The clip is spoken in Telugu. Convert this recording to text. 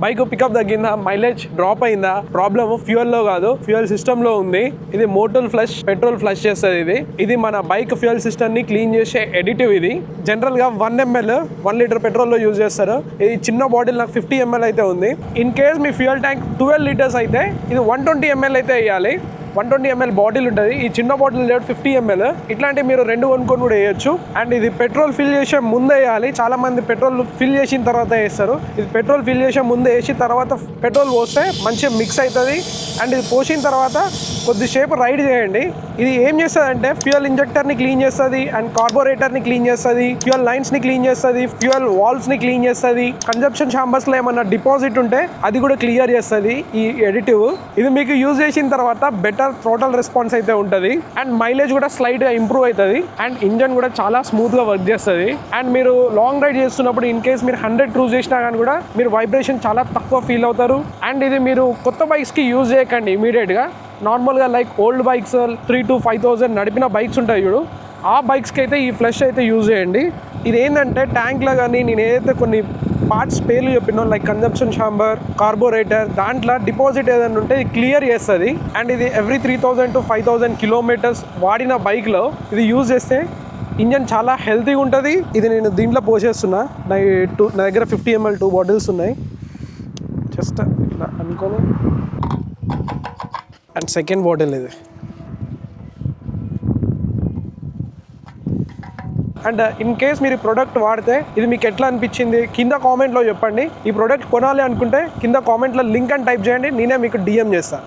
బైక్ పికప్ తగ్గిందా, మైలేజ్ డ్రాప్ అయిందా, ప్రాబ్లమ్ ఫ్యూయల్ లో కాదు, ఫ్యూయల్ సిస్టమ్ లో ఉంది. ఇది మోటార్ ఫ్లష్, పెట్రోల్ ఫ్లష్ చేస్తుంది. ఇది మన బైక్ ఫ్యూయల్ సిస్టమ్ ని క్లీన్ చేసే ఎడిటివ్. ఇది జనరల్ గా 1 ml 1 లీటర్ పెట్రోల్ లో యూజ్ చేస్తారు. ఇది చిన్న బాటిల్ నాకు 50 ml అయితే ఉంది. In case me fuel tank 12 litres అయితే ఇది 120 ml అయితే వేయాలి. 120 ml బాటిల్ ఉంటుంది. ఈ చిన్న బాటిల్ 50 ml. ఇట్లాంటి మీరు 2 కొనుక్కొని కూడా వేయచ్చు. అండ్ ఇది పెట్రోల్ ఫిల్ చేసే ముందే వేయాలి. చాలా మంది పెట్రోల్ ఫిల్ చేసిన తర్వాత వేస్తారు. ఇది పెట్రోల్ ఫిల్ చేసే ముందే వేసి తర్వాత పెట్రోల్ పోస్తే మంచిగా మిక్స్ అవుతుంది. అండ్ ఇది పోసిన తర్వాత కొద్దిసేపు రైడ్ చేయండి. ఇది ఏం చేస్తుంది అంటే ఫ్యూయల్ ఇంజెక్టర్ని క్లీన్ చేస్తుంది, అండ్ కార్బోరేటర్ని క్లీన్ చేస్తుంది, ఫ్యూయల్ లైన్స్ని క్లీన్ చేస్తుంది, ఫ్యూయల్ వాల్వ్స్ని క్లీన్ చేస్తుంది. కన్జంప్షన్ ఛాంబర్స్లో ఏమన్నా డిపాజిట్ ఉంటే అది కూడా క్లియర్ చేస్తుంది ఈ ఎడిటివ్. ఇది మీకు యూజ్ చేసిన తర్వాత బెటర్ థ్రోటల్ రెస్పాన్స్ అయితే ఉంటుంది. అండ్ మైలేజ్ కూడా స్లైట్ గా ఇంప్రూవ్ అవుతుంది. అండ్ ఇంజన్ కూడా చాలా స్మూత్ గా వర్క్ చేస్తుంది. అండ్ మీరు లాంగ్ రైడ్ చేస్తున్నప్పుడు ఇన్ కేస్ మీరు 100 క్రూజ్ చేసినా కానీ కూడా మీరు వైబ్రేషన్ చాలా తక్కువ ఫీల్ అవుతారు. అండ్ ఇది మీరు కొత్త బైక్స్ కి యూజ్ చేయకండి ఇమీడియట్ గా. నార్మల్ గా లైక్ ఓల్డ్ బైక్స్ 3,000 to 5,000 నడిపిన బైక్స్ ఉంటాయి చూడు, ఆ బైక్స్కి అయితే ఈ ఫ్లష్ అయితే యూజ్ చేయండి. ఇది ఏంటంటే ట్యాంక్లో కానీ నేను ఏదైతే కొన్ని పార్ట్స్ పేర్లు చెప్పినో లైక్ కన్జంప్షన్ ఛాంబర్, కార్బోరేటర్, దాంట్లో డిపాజిట్ ఏదైనా ఉంటే ఇది క్లియర్ చేస్తుంది. అండ్ ఇది ఎవ్రీ 3,000 to 5,000 కిలోమీటర్స్ వాడిన బైక్లో ఇది యూజ్ చేస్తే ఇంజన్ చాలా హెల్తీగా ఉంటుంది. ఇది నేను దీంట్లో పోసేస్తున్నా. నా దగ్గర 50 ml 2 బాటిల్స్ ఉన్నాయి. జస్ట్ ఇట్లా అనుకోను. అండ్ సెకండ్ బాటిల్ ఇది. అండ్ ఇన్ కేస్ మీరు ఈ ప్రోడక్ట్ వాడితే ఇది మీకు ఎట్లా అనిపించింది కింద కామెంట్లో చెప్పండి. ఈ ప్రోడక్ట్ కొనాలి అనుకుంటే కింద కామెంట్లో లింక్ అని టైప్ చేయండి, నేనే మీకు DM చేస్తాను.